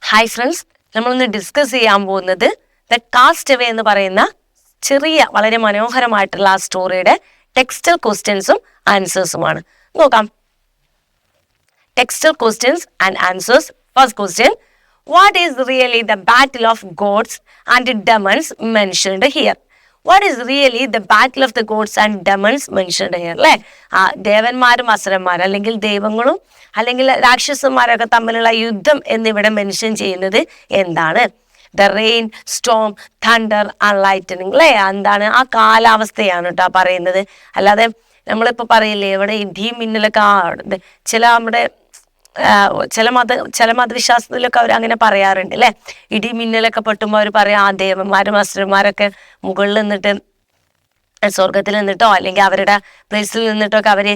Hi friends, നമ്മളിന്ന് discuss ചെയ്യാൻ പോകുന്നത് ദ കാസ്റ്റ് അവേ എന്ന് പറയുന്ന ചെറിയ വളരെ മനോഹരമായിട്ടുള്ള ആ സ്റ്റോറിയുടെ ടെക്സ്റ്റൽ ക്വസ്റ്റ്യൻസും ആൻസേഴ്സുമാണ്. നോക്കാം. Textual questions and answers. First question, what is really the battle of gods and demons mentioned here? What is really the battle of the gods and demons mentioned here? അല്ലെ, ആ ദേവന്മാരും അസുരന്മാരും അല്ലെങ്കിൽ ദൈവങ്ങളും അല്ലെങ്കിൽ രാക്ഷസന്മാരൊക്കെ തമ്മിലുള്ള യുദ്ധം എന്നിവിടെ മെൻഷൻ ചെയ്യുന്നത് എന്താണ്? The rain, Storm, thunder and lightening. അല്ലെ, എന്താണ്? ആ കാലാവസ്ഥയാണ് കേട്ടോ പറയുന്നത്. അല്ലാതെ നമ്മളിപ്പോ പറയില്ലേ ഇവിടെ ഇടിയും മിന്നലൊക്കെ ചില നമ്മുടെ ചില മതവിശ്വാസത്തിലൊക്കെ അവർ അങ്ങനെ പറയാറുണ്ട് അല്ലെ. ഇടി മിന്നലൊക്കെ പെട്ടുമ്പോൾ അവർ പറയാം ആ ദേവന്മാരും അസുരന്മാരൊക്കെ മുകളിൽ നിന്നിട്ട് സ്വർഗത്തിൽ നിന്നിട്ടോ അല്ലെങ്കിൽ അവരുടെ പ്ലേസിൽ നിന്നിട്ടൊക്കെ അവര്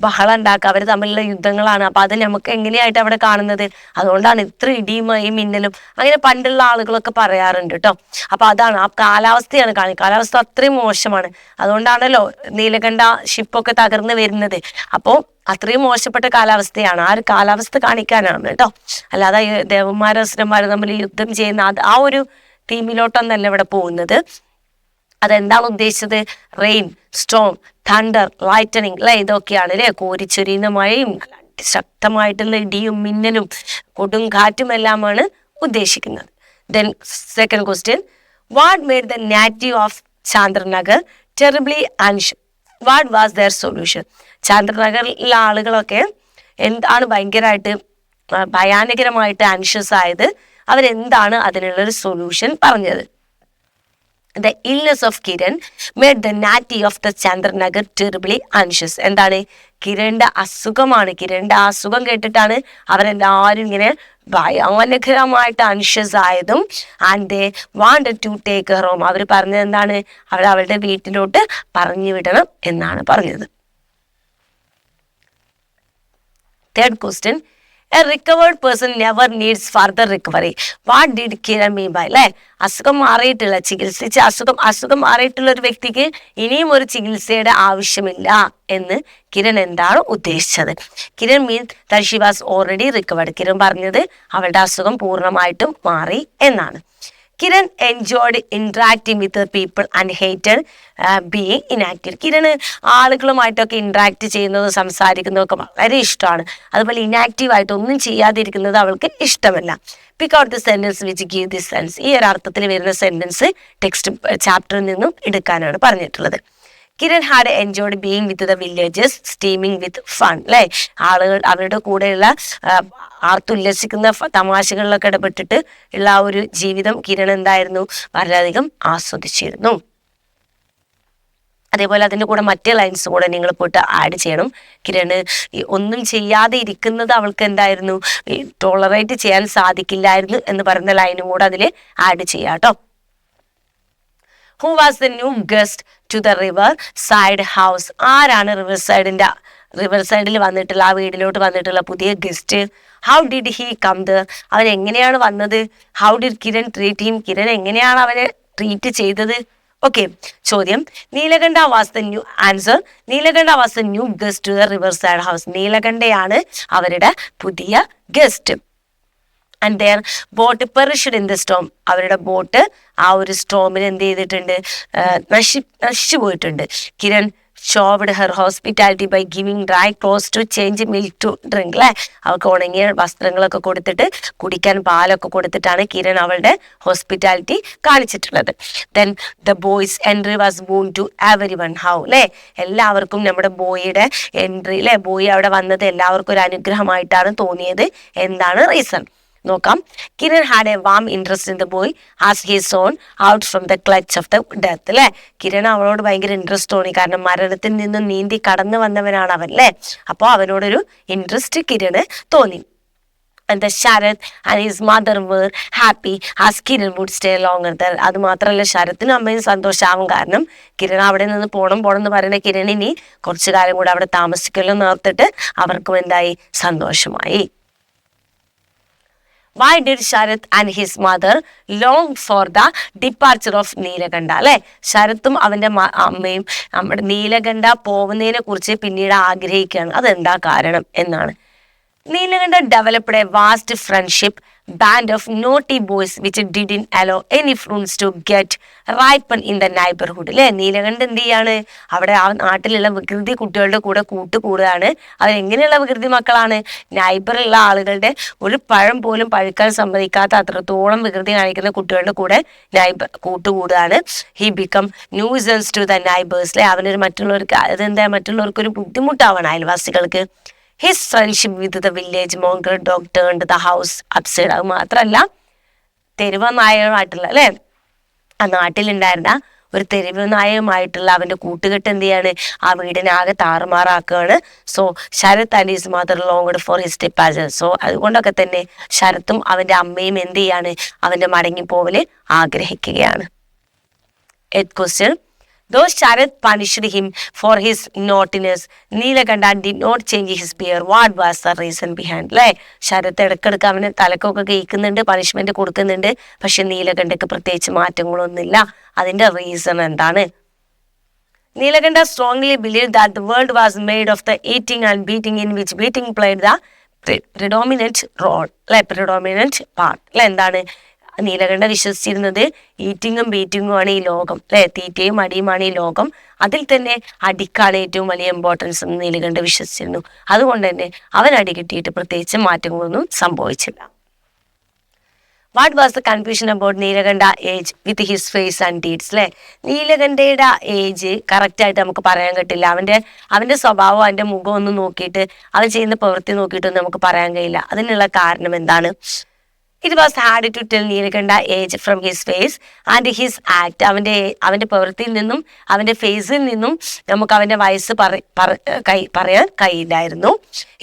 ബഹളം ഉണ്ടാക്കുക, അവർ തമ്മിലുള്ള യുദ്ധങ്ങളാണ്. അപ്പൊ അത് നമുക്ക് എങ്ങനെയായിട്ട് അവിടെ കാണുന്നത്? അതുകൊണ്ടാണ് ഇത്ര ഇടിയും ഈ മിന്നലും അങ്ങനെ പണ്ടുള്ള ആളുകളൊക്കെ പറയാറുണ്ട് കേട്ടോ. അപ്പൊ അതാണ് ആ കാലാവസ്ഥയാണ് കാണുന്നത്. കാലാവസ്ഥ അത്രയും മോശമാണ്. അതുകൊണ്ടാണല്ലോ നീലകണ്ഠ ഷിപ്പൊക്കെ തകർന്നു വരുന്നത്. അപ്പോൾ അത്രയും മോശപ്പെട്ട കാലാവസ്ഥയാണ്. ആ ഒരു കാലാവസ്ഥ കാണിക്കാനാണ് കേട്ടോ. അല്ലാതെ ദേവന്മാരും അസുരന്മാരും തമ്മിൽ യുദ്ധം ചെയ്യുന്ന ആ ഒരു തീമിലോട്ടൊന്നല്ല ഇവിടെ പോകുന്നത്. അതെന്താണ് ഉദ്ദേശിച്ചത്? റെയിൻ, സ്റ്റോം, തണ്ടർ, ലൈറ്റനിങ് അല്ലെ, ഇതൊക്കെയാണ് അല്ലെ. കോരിച്ചൊരിയുന്ന മഴയും ശക്തമായിട്ടുള്ള ഇടിയും മിന്നലും കൊടും കാറ്റും എല്ലാമാണ് ഉദ്ദേശിക്കുന്നത്. Then second question, what made the native of Chandranagar terribly anxious? What was their solution? ചാന്ദ്രനഗറിലെ ആളുകളൊക്കെ എന്താണ് ഭയങ്കരമായിട്ട് ഭയാനകരമായിട്ട് ആൻഷ്യസ് ആയത്? അവരെന്താണ് അതിനുള്ളൊരു സൊല്യൂഷൻ പറഞ്ഞത്? The illness of Kiran made the native of the Chandranagar terribly anxious. എന്താണ്? കിരണിന്റെ അസുഖമാണ്. കിരണിന്റെ അസുഖം കേട്ടിട്ടാണ് അവരെല്ലാവരും ഇങ്ങനെ ഭയാനകരമായിട്ട് അൻഷ്യസ് ആയതും. And they wanted to take her home. അവർ പറഞ്ഞത് എന്താണ്? അവളുടെ വീട്ടിലോട്ട് പറഞ്ഞു വിടണം എന്നാണ് പറഞ്ഞത്. Third question, a recovered person never needs further recovery. What did Kiran mean by? അല്ലെ, അസുഖം മാറിയിട്ടുള്ള ചികിത്സിച്ച അസുഖം മാറിയിട്ടുള്ള ഒരു വ്യക്തിക്ക് ഇനിയും ഒരു ചികിത്സയുടെ ആവശ്യമില്ല എന്ന് കിരൺ എന്താണ് ഉദ്ദേശിച്ചത്? കിരൺ മീൻ that she was already recovered. Kiran പറഞ്ഞത് അവളുടെ അസുഖം പൂർണ്ണമായിട്ടും മാറി എന്നാണ്. Kiran enjoyed interacting with people and hated being inactive. Kiran ആളുകളുമായിട്ടൊക്കെ ഇന്ററാക്ട് ചെയ്യുന്നതും സംസാരിക്കുന്നതൊക്കെ വളരെ ഇഷ്ടമാണ്. അതുപോലെ ഇനാക്റ്റീവായിട്ട് ഒന്നും ചെയ്യാതിരിക്കുന്നത് അവൾക്ക് ഇഷ്ടമല്ല. Pick out the sentence which give the sense. ഈ ഒരു അർത്ഥത്തിൽ വരുന്ന സെന്റൻസ് ടെക്സ്റ്റ് ചാപ്റ്ററിൽ നിന്നും എടുക്കാനാണ് പറഞ്ഞിട്ടുള്ളത്. Kiran had enjoyed being with the villages steaming with fun. അല്ലെ, ആളുകൾ അവരുടെ കൂടെയുള്ള ആർത്തുല്ലസിക്കുന്ന തമാശകളിലൊക്കെ ഇടപെട്ടിട്ട് ഉള്ള ആ ഒരു ജീവിതം കിരൺ എന്തായിരുന്നു? വളരെയധികം ആസ്വദിച്ചിരുന്നു. അതേപോലെ അതിൻ്റെ കൂടെ മറ്റേ ലൈൻസ് കൂടെ നിങ്ങൾ പോയിട്ട് ആഡ് ചെയ്യണം. കിരണ് ഒന്നും ചെയ്യാതെ ഇരിക്കുന്നത് അവൾക്ക് എന്തായിരുന്നു? ടോളറേറ്റ് ചെയ്യാൻ സാധിക്കില്ലായിരുന്നു എന്ന് പറയുന്ന ലൈനും കൂടെ അതിൽ ആഡ് ചെയ്യാം കേട്ടോ. Who was the new guest to the river side house? ആരാണ് റിവർ സൈഡിൽ വന്നിട്ടുള്ള ആ വീടിലോട്ട് വന്നിട്ടുള്ള പുതിയ guest? How did he come there? അവൻ എങ്ങനെയാണ് വന്നത്? How did Kiran treat him? Kiran എങ്ങനെയാണ് അവനെ ട്രീറ്റ് ചെയ്തത്? ഓക്കെ. ചോദ്യം, Neelakanta was the new answer. Neelakanta was the new guest to the river side house. നീലകണ്ഠയാണ് അവരുടെ പുതിയ guest. And their boat perished in the storm. അവരുടെ ബോട്ട് ആ ഒരു സ്റ്റോമിൽ എന്ത് ചെയ്തിട്ടുണ്ട്? നശിച്ചു പോയിട്ടുണ്ട്. Kiran showed her hospitality by giving dry clothes to change milk to drink. അല്ലെ, അവൾക്ക് ഉണങ്ങിയ വസ്ത്രങ്ങളൊക്കെ കൊടുത്തിട്ട് കുടിക്കാൻ പാലൊക്കെ കൊടുത്തിട്ടാണ് കിരൺ അവളുടെ ഹോസ്പിറ്റാലിറ്റി കാണിച്ചിട്ടുള്ളത്. Then the boy's entry was boon to every one. How? അല്ലെ, എല്ലാവർക്കും നമ്മുടെ ബോയിയുടെ എൻട്രി അല്ലെ, ബോയ് അവിടെ വന്നത് എല്ലാവർക്കും ഒരു അനുഗ്രഹമായിട്ടാണ് തോന്നിയത്. എന്താണ് റീസൺ? നോക്കാം. Kiran had a warm interest in the boy as he shone out from the clutch of the death. അല്ലെ, കിരൺ അവളോട് ഭയങ്കര ഇൻട്രസ്റ്റ് തോന്നി. കാരണം മരണത്തിൽ നിന്നും നീന്തി കടന്നു വന്നവനാണ് അവൻ. അല്ലെ, അപ്പോൾ അവനോടൊരു ഇൻട്രസ്റ്റ് കിരണ് തോന്നി. And the Sharath and his mother were happy as Kiran would stay longer there. അത് മാത്രമല്ല, ശരത്തിനും അമ്മയും സന്തോഷമാവും. കാരണം കിരൺ അവിടെ നിന്ന് പോണം എന്ന് പറയുന്ന കിരൺ ഇനി കുറച്ചു കാലം കൂടെ അവിടെ താമസിക്കല്ലോ നേർത്തിട്ട് അവർക്കും എന്തായി? സന്തോഷമായി. Why did Sharath and his mother long for the departure of Neelakanta? അല്ലെ, ശരത്തും അവന്റെ അമ്മയും നമ്മുടെ നീലകണ്ഠ പോകുന്നതിനെ കുറിച്ച് പിന്നീട് ആഗ്രഹിക്കുകയാണ്. അതെന്താ കാരണം എന്നാണ്. Neelakanta developed a vast friendship band of naughty boys which didn't allow any fruits to get ripen in the neighborhood. അല്ലെ, നീലകണ്ഠ എന്ത് ചെയ്യാണ്, അവിടെ ആ നാട്ടിലുള്ള വികൃതി കുട്ടികളുടെ കൂടെ കൂട്ടുകൂടുകയാണ്. അവരെങ്ങനെയുള്ള വികൃതി മക്കളാണ്, നൈബറുള്ള ആളുകളുടെ ഒരു പഴം പോലും പഴുക്കാൻ സമ്മതിക്കാത്ത അത്രത്തോളം വികൃതി കാണിക്കുന്ന കുട്ടികളുടെ കൂടെ കൂട്ടുകൂടുകയാണ്. He become nuisance to the neighbours. അല്ലെ, അവനൊരു മറ്റുള്ളവർക്ക് അതെന്താ മറ്റുള്ളവർക്ക് ഒരു ബുദ്ധിമുട്ടാവണം അയൽവാസികൾക്ക്. His friendship with the village mongrel dog turned the house upside. അത് മാത്രമല്ല, തെരുവ നായകമായിട്ടുള്ള അല്ലെ, ആ നാട്ടിലുണ്ടായിരുന്ന ഒരു തെരുവ് നായകമായിട്ടുള്ള അവന്റെ കൂട്ടുകെട്ട് എന്ത് ചെയ്യാണ്, ആ വീടിനാകെ താറുമാറാക്കുകയാണ്. So Sarath and his mother longed for his departure. So അതുകൊണ്ടൊക്കെ തന്നെ ശരത്തും അവന്റെ അമ്മയും എന്ത് ചെയ്യാണ്, അവന്റെ മടങ്ങിപ്പോവല് ആഗ്രഹിക്കുകയാണ്. Eighth question. Though Sharath punished him for his naughtiness, Neelakanta did not change his behavior. What was the reason behind? അല്ലേ, ശരത്ത് ഇടക്കിടക്ക് അവന് തലക്കൊക്കെ കേൾക്കുന്നുണ്ട്, പണിഷ്മെന്റ് കൊടുക്കുന്നുണ്ട്. പക്ഷെ നീലകണ്ഠക്ക് പ്രത്യേകിച്ച് മാറ്റങ്ങളൊന്നുമില്ല. അതിന്റെ റീസൺ എന്താണ്? Neelakanta strongly believed that the world was made of the eating and beating, in which beating played the predominant role. അല്ലെ, predominant part. അല്ലെ, എന്താണ് നീലകണ്ഠ വിശ്വസിച്ചിരുന്നത്? ഈറ്റിങ്ങും ബീറ്റിങ്ങും ആണ് ഈ ലോകം. അല്ലെ, തീറ്റയും അടിയുമാണ് ഈ ലോകം. അതിൽ തന്നെ അടിക്കാണ് ഏറ്റവും വലിയ ഇമ്പോർട്ടൻസ് എന്ന് നീലകണ്ഠ വിശ്വസിച്ചിരുന്നു. അതുകൊണ്ട് തന്നെ അവൻ അടി കിട്ടിയിട്ട് പ്രത്യേകിച്ച് മാറ്റങ്ങളൊന്നും സംഭവിച്ചില്ല. What was the confusion about Neelakanta age with his face and deeds? അല്ലെ, നീലകണ്ഠയുടെ ഏജ് കറക്റ്റ് ആയിട്ട് നമുക്ക് പറയാൻ കിട്ടില്ല. അവന്റെ സ്വഭാവം, അവന്റെ മുഖം ഒന്നും നോക്കിയിട്ട്, അവൻ ചെയ്യുന്ന പ്രവൃത്തി നോക്കിയിട്ടൊന്നും നമുക്ക് പറയാൻ കഴിയില്ല. അതിനുള്ള കാരണം എന്താണ്? It was hard to tell Neelakanta age from his face and his act. അവന്റെ പ്രവൃത്തിയിൽ നിന്നും അവന്റെ ഫേസിൽ നിന്നും നമുക്ക് അവന്റെ വയസ്സ് പറയാൻ കഴിയില്ലായിരുന്നു.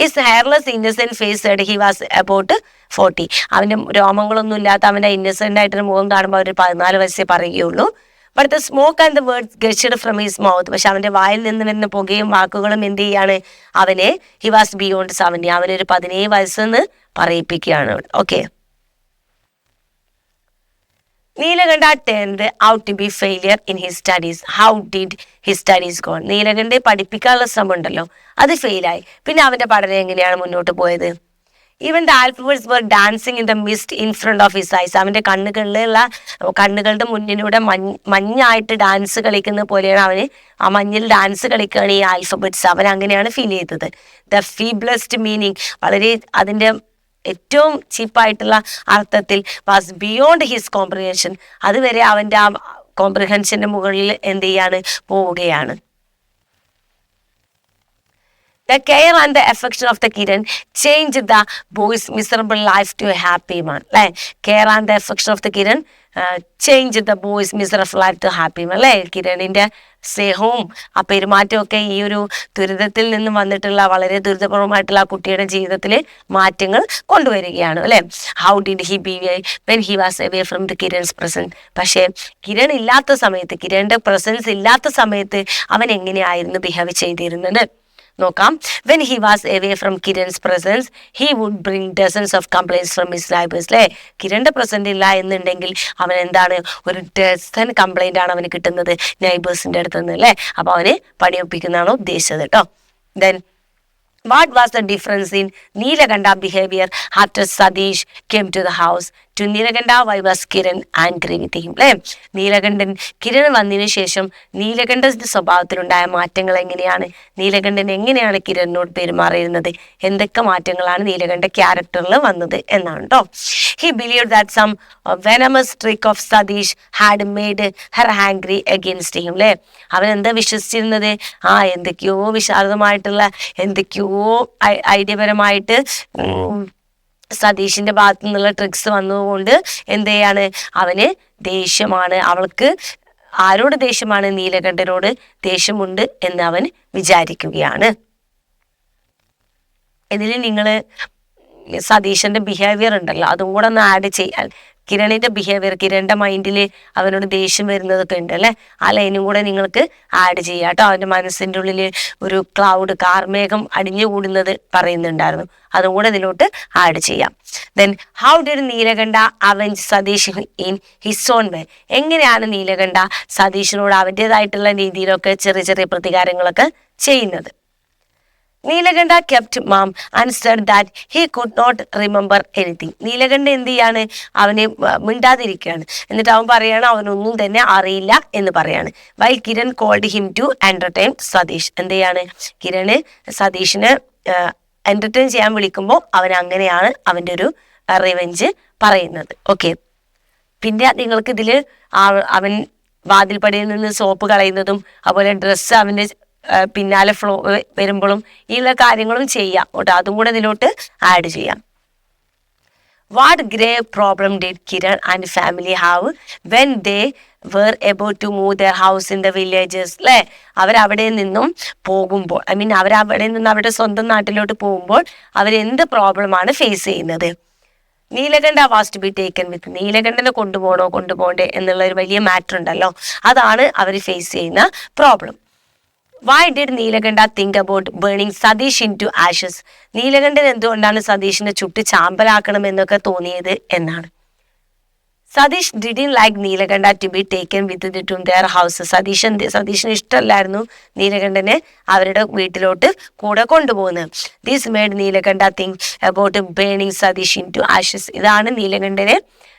His hairless innocent face said he was about 40. അവന്റെ രോമങ്ങളൊന്നും ഇല്ലാത്ത അവന്റെ ഇന്നസെന്റ് ആയിട്ടൊരു മുഖം കാണുമ്പോൾ അവർ 14 വയസ്സേ പറയുകയുള്ളൂ. But the smoke and the words gushed from his mouth. പക്ഷെ അവന്റെ വായിൽ നിന്ന് വരുന്ന പുകയും വാക്കുകളും എന്ത് ചെയ്യാണ് അവനെ, ഹി വാസ് ബിയോണ്ട് 70, അവനൊരു 17 വയസ്സെന്ന് പറയിപ്പിക്കുകയാണ്. Okay. Neelakanta turned out to be failure in his studies. How did his studies go? നീലകണ്ഠയെ പഠിപ്പിക്കാനുള്ള ശ്രമം ഉണ്ടല്ലോ, അത് ഫെയിലായി. പിന്നെ അവന്റെ പഠനം എങ്ങനെയാണ് മുന്നോട്ട് പോയത്? Even the alphabets were dancing in the mist in front of his eyes. അവന്റെ കണ്ണുകളുടെ മുന്നിലൂടെ മഞ്ഞായിട്ട് ഡാൻസ് കളിക്കുന്ന പോലെയാണ് അവന്, ആ മഞ്ഞിൽ ഡാൻസ് കളിക്കുകയാണ് ഈ ആൽഫബറ്റ്സ്. അവൻ അങ്ങനെയാണ് ഫീൽ ചെയ്തത്. ദ ഫീബ്ലസ്റ്റ് മീനിങ്, വളരെ അതിന്റെ ഏറ്റവും ചീപ്പായിട്ടുള്ള അർത്ഥത്തിൽ, വാസ് ബിയോണ്ട് ഹിസ് കോംപ്രിഹെൻഷൻ. അതുവരെ അവന്റെ ആ കോംപ്രിഹെൻഷന്റെ മുകളിൽ എന്ത് ചെയ്യാണ്, പോവുകയാണ്. The care and the affection of the Kiran changed the boy's miserable life to a happy one. അല്ലെ, care and the affection of the Kiran changed the boy's miserable life to happy one. അല്ലെ, കിരണിന്റെ സ്നേഹവും ആ പെരുമാറ്റവും ഒക്കെ ഈ ഒരു ദുരിതത്തിൽ നിന്നും വന്നിട്ടുള്ള വളരെ ദുരിതപൂർവമായിട്ടുള്ള ആ കുട്ടിയുടെ ജീവിതത്തിൽ മാറ്റങ്ങൾ കൊണ്ടുവരികയാണ്. അല്ലെ, how did he behave when he was away from the Kiran's presence? പക്ഷേ കിരൺ ഇല്ലാത്ത സമയത്ത്, കിരണിന്റെ പ്രസൻസ് ഇല്ലാത്ത സമയത്ത് അവൻ എങ്ങനെയായിരുന്നു ബിഹേവ് ചെയ്തിരുന്നത് നോക്കാം. When he was away from Kiran's presence, he would bring dozens of complaints from his neighbors. അല്ലെ, കിരണിന്റെ പ്രസന്റ് ഇല്ല എന്നുണ്ടെങ്കിൽ അവൻ എന്താണ്, ഒരു ഡസൻ കംപ്ലൈന്റ് ആണ് അവന് കിട്ടുന്നത് നൈബേഴ്സിന്റെ അടുത്ത് നിന്ന്. അല്ലെ, അപ്പൊ അവന് പണിയൊപ്പിക്കുന്നതാണോ ഉദ്ദേശിച്ചത് കേട്ടോ. Then what was the difference in Neelakanta behavior after Satish came to the house? To Neelakanta, why was Kiran angry with him? അല്ലെ, നീലകണ്ഠൻ കിരൺ വന്നതിന് ശേഷം നീലകണ്ഠന്റെ സ്വഭാവത്തിലുണ്ടായ മാറ്റങ്ങൾ എങ്ങനെയാണ്, നീലകണ്ഠൻ എങ്ങനെയാണ് കിരണിനോട് പെരുമാറിയിരുന്നത്, എന്തൊക്കെ മാറ്റങ്ങളാണ് നീലകണ്ഠ ക്യാരക്ടറിൽ വന്നത് എന്നാണ് കേട്ടോ. He believed that some venomous trick of Satish had made her angry against him. അല്ലെ, അവൻ എന്താ വിശ്വസിച്ചിരുന്നത്, എന്തൊക്കെയോ വിശാലമായിട്ടുള്ള എന്തൊക്കെയോ ഐഡിയപരമായിട്ട് സതീഷിന്റെ ഭാഗത്തു നിന്നുള്ള ട്രിക്സ് വന്നതുകൊണ്ട് എന്ത് ചെയ്യാണ്, അവന് ദേഷ്യമാണ്, അവൾക്ക് ആരോട് ദേഷ്യമാണ്, നീലകണ്ഠനോട് ദേഷ്യമുണ്ട് എന്ന് അവൻ വിചാരിക്കുകയാണ്. ഇതിൽ നിങ്ങൾ സതീശന്റെ ബിഹേവിയർ ഉണ്ടല്ലോ, അതും കൂടെ ഒന്ന് ആഡ് ചെയ്യാൻ, കിരണിന്റെ ബിഹേവിയർ, കിരണിന്റെ മൈൻഡിൽ അവനോട് ദേഷ്യം വരുന്നതൊക്കെ ഉണ്ട് അല്ലെ, ആ ലൈനും കൂടെ നിങ്ങൾക്ക് ആഡ് ചെയ്യാം കേട്ടോ. അവന്റെ മനസ്സിന്റെ ഉള്ളിൽ ഒരു ക്ലൗഡ്, കാർമേഘം അടിഞ്ഞുകൂടുന്നത് പറയുന്നുണ്ടായിരുന്നു, അതും കൂടെ ഇതിലോട്ട് ആഡ് ചെയ്യാം. Then how did Neelakanta avenge Satish in his own way? എങ്ങനെയാണ് നീലകണ്ഠ സതീഷിനോട് അവൻ്റെതായിട്ടുള്ള രീതിയിലൊക്കെ ചെറിയ ചെറിയ പ്രതികാരങ്ങളൊക്കെ ചെയ്യുന്നത്? Neelakanta kept mum and said that he could not remember anything. Neelakanta എന്ത് ചെയ്യാണ്, അവന് മിണ്ടാതിരിക്കുകയാണ്. എന്നിട്ട് അവൻ പറയാണ് അവനൊന്നും തന്നെ അറിയില്ല എന്ന് പറയാണ്. While Kiran called him to entertain Satish. എന്ത് ചെയ്യാണ്, കിരണ് സതീഷിനെ എന്റർടൈൻ ചെയ്യാൻ വിളിക്കുമ്പോൾ അവൻ അങ്ങനെയാണ് അവൻ്റെ ഒരു റിവെഞ്ച് പറയുന്നത്. ഓക്കെ, പിന്നെ നിങ്ങൾക്ക് ഇതിൽ അവൻ വാതിൽപ്പടിയിൽ നിന്ന് സോപ്പ് കളയുന്നതും അതുപോലെ ഡ്രസ്സ് അവൻ്റെ പിന്നാലെ വരുമ്പോഴും ഈ ഉള്ള കാര്യങ്ങളും ചെയ്യാം കേട്ടോ, അതും കൂടെ ഇതിലോട്ട് ആഡ് ചെയ്യാം. What grave problem did Kiran and family have when they were about to move their house in the villages? അല്ലേ, അവരവിടെ നിന്നും പോകുമ്പോൾ, ഐ മീൻ അവരവിടെ നിന്ന് അവരുടെ സ്വന്തം നാട്ടിലോട്ട് പോകുമ്പോൾ അവരെന്ത് പ്രോബ്ലമാണ് ഫേസ് ചെയ്യുന്നത്? Neelakanta was to be taken with. നീലകണ്ഠനെ കൊണ്ടുപോകണ്ടേ എന്നുള്ള ഒരു വലിയ മാറ്റർ ഉണ്ടല്ലോ, അതാണ് അവർ ഫേസ് ചെയ്യുന്ന problem. Why did Neelakanta think about burning Satish into ashes? Neelakantan എന്തുകൊണ്ടാണ് സതീഷിനെ ചുട്ട് ചാമ്പലാക്കണം എന്നൊക്കെ തോന്നിയത് എന്നാണ്. Satish didn't like Neelakanta to be taken with to their house. സതീഷിന് ഇഷ്ടമല്ലായിരുന്നു നീലകണ്ഠനെ അവരുടെ വീട്ടിലോട്ട് കൂടെ കൊണ്ടുപോകുന്നത്. This made Neelakanta think about burning Satish into ashes. ഇതാണ് നീലകണ്ഠനെ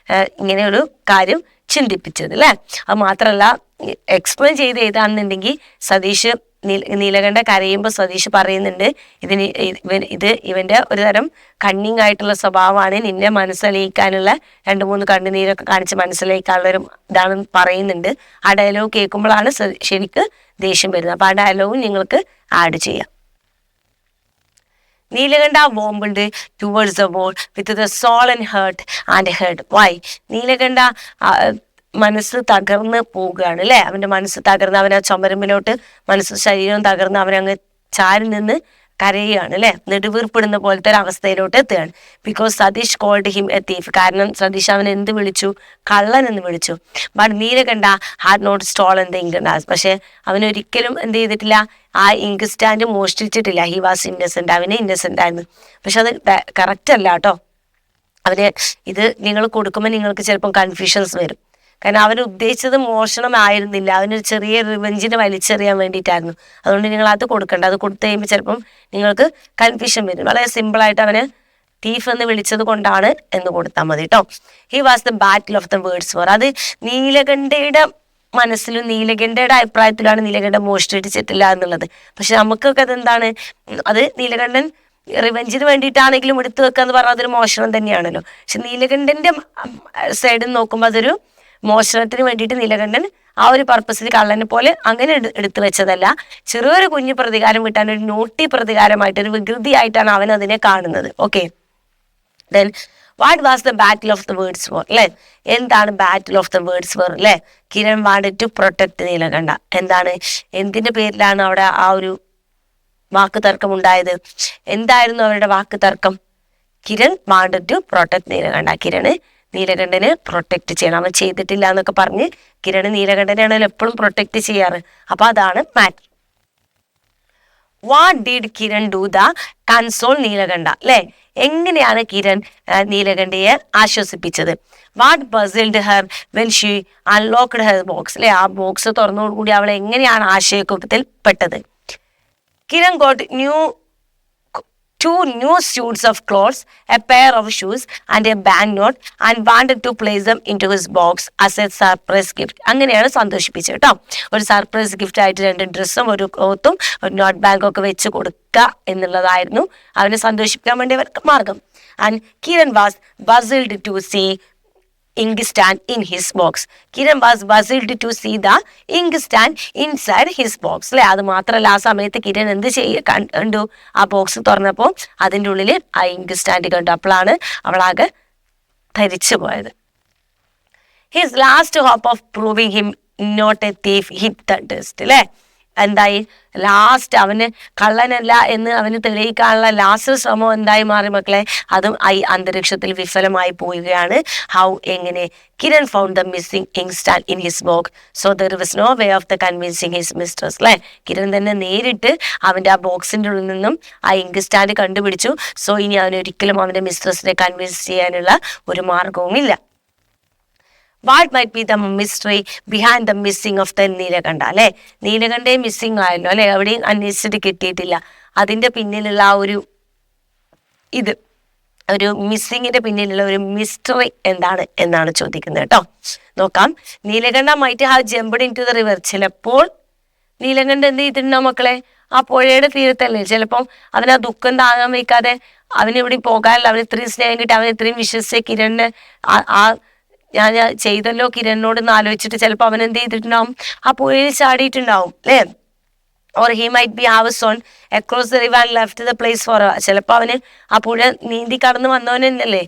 ഇങ്ങനെ ഒരു കാര്യം ചിന്തിപ്പിച്ചത് അല്ലേ. അത് മാത്രമല്ല എക്സ്പ്ലെയിൻ ചെയ്ത് എഴുതാണെന്നുണ്ടെങ്കിൽ സതീഷ് നീലകണ്ഠ കരയുമ്പോൾ സതീഷ് പറയുന്നുണ്ട് ഇവന്റെ ഒരു തരം കണ്ണിങ് ആയിട്ടുള്ള സ്വഭാവമാണ്, നിന്നെ മനസ്സിലാക്കാനുള്ള 2-3 കണ്ണുനീരൊക്കെ കാണിച്ച് മനസ്സിലാക്കാനുള്ള ഒരു ഇതാണ് പറയുന്നുണ്ട്. ആ ഡയലോഗ് കേൾക്കുമ്പോഴാണ് ശരിക്ക് ദേഷ്യം വരുന്നത്. അപ്പൊ ആ ഡയലോഗും നിങ്ങൾക്ക് ആഡ് ചെയ്യാം. Neelakanta wobbled towards the wall with the soul and heart and head. Why? Neelakanta മനസ്സ് തകർന്ന് പോവുകയാണ് അല്ലെ. അവന്റെ മനസ്സ് തകർന്ന് അവൻ ആ ചുമരുമ്പിലോട്ട് ശരീരം തകർന്ന് അവനങ്ങ് ചാരി നിന്ന് കരയുകയാണ് അല്ലെ, നെടുവീർപ്പിടുന്ന പോലത്തെ ഒരു അവസ്ഥയിലോട്ട് എത്തുകയാണ്. Because Satish called him a thief. കാരണം സതീഷ് അവൻ എന്ത് വിളിച്ചു? കള്ളൻ എന്ന് വിളിച്ചു. But Neelakanta had not stolen the ink stand. പക്ഷെ അവനൊരിക്കലും എന്ത് ചെയ്തിട്ടില്ല, ആ ഇങ്ക് സ്റ്റാൻഡ് മോഷ്ടിച്ചിട്ടില്ല. He was innocent. അവന് ഇന്നസെന്റ് ആയിരുന്നു. പക്ഷെ അത് കറക്റ്റ് അല്ല കേട്ടോ. അവന് ഇത് നിങ്ങൾ കൊടുക്കുമ്പോൾ നിങ്ങൾക്ക് ചിലപ്പം കൺഫ്യൂഷൻസ് വരും. കാരണം അവൻ ഉദ്ദേശിച്ചത് മോഷണമായിരുന്നില്ല, അവനൊരു ചെറിയ റിവെഞ്ചിനെ വലിച്ചെറിയാൻ വേണ്ടിയിട്ടായിരുന്നു. അതുകൊണ്ട് നിങ്ങൾ അത് കൊടുക്കണ്ട. അത് കൊടുത്തു കഴിയുമ്പോൾ ചിലപ്പം നിങ്ങൾക്ക് കൺഫ്യൂഷൻ വരും. വളരെ സിമ്പിളായിട്ട് അവന് തീഫ് എന്ന് വിളിച്ചത് കൊണ്ടാണ് എന്ന് കൊടുത്താൽ മതി കേട്ടോ. He was the battle of the words for. അത് നീലകണ്ഠയുടെ മനസ്സിലും നീലകണ്ഠയുടെ അഭിപ്രായത്തിലാണ് നീലകണ്ഠ മോഷ്ടിച്ചിട്ടില്ല എന്നുള്ളത്. പക്ഷെ നമുക്കൊക്കെ അതെന്താണ്, അത് നീലകണ്ഠൻ റിവെഞ്ചിന് വേണ്ടിയിട്ടാണെങ്കിലും എടുത്തു വെക്കുക എന്ന് പറഞ്ഞാൽ അതൊരു മോഷണം തന്നെയാണല്ലോ. പക്ഷെ നീലകണ്ഠന്റെ സൈഡിൽ നോക്കുമ്പോൾ അതൊരു മോഷണത്തിന് വേണ്ടിയിട്ട് നീലകണ്ഠൻ ആ ഒരു പർപ്പസിൽ കള്ളനെ പോലെ അങ്ങനെ എടുത്തു വെച്ചതല്ല. ചെറിയൊരു കുഞ്ഞു പ്രതികാരം കിട്ടാൻ, ഒരു നോട്ടി പ്രതികാരമായിട്ട്, ഒരു വികൃതിയായിട്ടാണ് അവൻ അതിനെ കാണുന്നത്. Okay, then what was the battle of the words for അല്ലെ. എന്താണ് battle of the words for അല്ലെ? Kiran wanted to protect Neelakanta. എന്താണ്, എന്തിന്റെ പേരിലാണ് അവിടെ ആ ഒരു വാക്ക് തർക്കം ഉണ്ടായത്? എന്തായിരുന്നു അവരുടെ വാക്ക് തർക്കം? Kiran wanted to protect Neelakanta. കിരണ് നീലകണ്ഠനെ പ്രൊട്ടക്ട് ചെയ്യണം. അവൻ ചെയ്തിട്ടില്ല എന്നൊക്കെ പറഞ്ഞ് കിരണ് നീലകണ്ഠനെയാണല്ലോ എപ്പോഴും പ്രൊട്ടക്ട് ചെയ്യാറ്. അപ്പൊ അതാണ് matter. What did Kiran do the console Neelakanta അല്ലെ. എങ്ങനെയാണ് കിരൺ നീലകണ്ഠയെ ആശ്വസിപ്പിച്ചത്? What puzzled her when she unlocked her box അല്ലെ. ആ ബോക്സ് തുറന്നതോടുകൂടി അവൾ എങ്ങനെയാണ് ആശയക്കുഴപ്പത്തിൽ പെട്ടത്? Kiran got two new suits of clothes, a pair of shoes and a banknote and wanted to place them into his box as a surprise gift. അങ്ങനെയാണ് സന്തോഷിപ്പിച്ചത് കേട്ടോ. ഒരു സർപ്രൈസ് ഗിഫ്റ്റ് ആയിട്ട് 2 ഡ്രസ്സും ഒരു ക്ലോത്തും ഒരു നോട്ട് ബാഗും ഒക്കെ വെച്ച് കൊടുക്കുക എന്നുള്ളതായിരുന്നു അവനെ സന്തോഷിപ്പിക്കാൻ വേണ്ടി മാർഗം. And Kiran was puzzled to see ink stand in his box. Kiran was puzzled to see the ink stand inside his box അല്ലെ. അത് മാത്രമല്ല ആ സമയത്ത് കിരൺ എന്ത് കണ്ടു? ആ ബോക്സ് തുറന്നപ്പോൾ അതിൻ്റെ ഉള്ളിൽ ആ ഇങ്ക് സ്റ്റാൻഡ് കണ്ടു. അപ്പോഴാണ് അവളാകെ ധരിച്ചു പോയത്. His last hope of proving him not a thief hit the dust അല്ലെ. എന്തായി? ലാസ്റ്റ് അവന് കള്ളനല്ല എന്ന് അവന് തെളിയിക്കാനുള്ള ലാസ്റ്റ് ശ്രമം എന്തായി മാറി മക്കളെ? അതും ഈ അന്തരീക്ഷത്തിൽ വിഫലമായി പോവുകയാണ്. ഹൗ? എങ്ങനെ? Kiran found the missing ink stand in his box so there was no way of the convincing his mistress അല്ലെ. കിരൺ തന്നെ നേരിട്ട് അവന്റെ ആ ബോക്സിന്റെ ഉള്ളിൽ നിന്നും ആ ഇങ്ക് സ്റ്റാൻഡ് കണ്ടുപിടിച്ചു. സോ ഇനി അവനൊരിക്കലും അവന്റെ മിസ്ട്രസിനെ കൺവിൻസ് ചെയ്യാനുള്ള ഒരു മാർഗവുമില്ല. What might be the mystery behind the missing of the Neelakanta അല്ലെ. നീലകണ്ഠയെ മിസ്സിംഗ് ആയല്ലോ അല്ലെ, എവിടെയും അന്വേഷിച്ചിട്ട് കിട്ടിയിട്ടില്ല. അതിൻ്റെ പിന്നിലുള്ള ആ ഒരു ഒരു മിസ്സിങ്ങിന്റെ പിന്നിലുള്ള ഒരു മിസ്റ്ററി എന്താണ് എന്നാണ് ചോദിക്കുന്നത് കേട്ടോ. നോക്കാം. Neelakanta might have jumped into the river. ചിലപ്പോൾ നീലകണ്ഠ എന്ത് ചെയ്തിട്ടുണ്ടോ മക്കളെ, ആ പുഴയുടെ തീരത്തല്ലേ, ചിലപ്പം അവന് ആ ദുഃഖം താങ്ങാൻ വയ്ക്കാതെ അവന് ഇവിടെ പോകാനില്ല, അവന് ഇത്രയും സ്നേഹം കിട്ടി, അവൻ ഇത്രയും വിശ്വസിച്ച കിരണിനെ ഞാൻ ചെയ്തല്ലോ കിരണിനോട് എന്ന് ആലോചിച്ചിട്ട് ചിലപ്പോൾ അവൻ എന്ത് ചെയ്തിട്ടുണ്ടാവും, ആ പുഴയിൽ ചാടിയിട്ടുണ്ടാവും അല്ലേ. Or he might be have zone across the river and left the place for. ചിലപ്പോൾ അവന് ആ പുഴ നീന്തി കടന്ന് വന്നവൻ തന്നെയല്ലേ,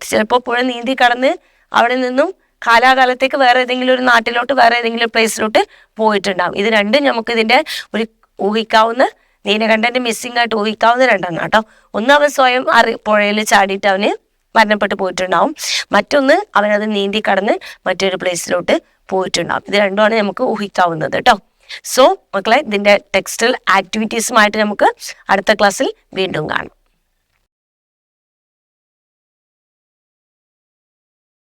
ചിലപ്പോൾ പുഴ നീന്തി കടന്ന് അവിടെ നിന്നും കാലാകാലത്തേക്ക് വേറെ ഏതെങ്കിലും ഒരു നാട്ടിലോട്ട് വേറെ ഏതെങ്കിലും പ്ലേസിലോട്ട് പോയിട്ടുണ്ടാവും. ഇത് രണ്ടും നമുക്ക് ഇതിന്റെ ഒരു ഊഹിക്കാവുന്ന, നീലകണ്ഠന്റെ മിസ്സിംഗ് ആയിട്ട് ഊഹിക്കാവുന്ന രണ്ടെണ്ണം കേട്ടോ. ഒന്ന് അവൻ സ്വയം പുഴയിൽ ചാടിയിട്ട് അവന് മരണപ്പെട്ടു പോയിട്ടുണ്ടാവും, മറ്റൊന്ന് അവനത് നീന്തി കടന്ന് മറ്റൊരു പ്ലേസിലോട്ട് പോയിട്ടുണ്ടാവും. ഇത് രണ്ടുമാണ് നമുക്ക് ഊഹിക്കാവുന്നത് കേട്ടോ. സോ മക്കളെ, ഇതിന്റെ ടെക്സ്റ്റൽ ആക്ടിവിറ്റീസുമായിട്ട് നമുക്ക് അടുത്ത ക്ലാസ്സിൽ വീണ്ടും കാണാം.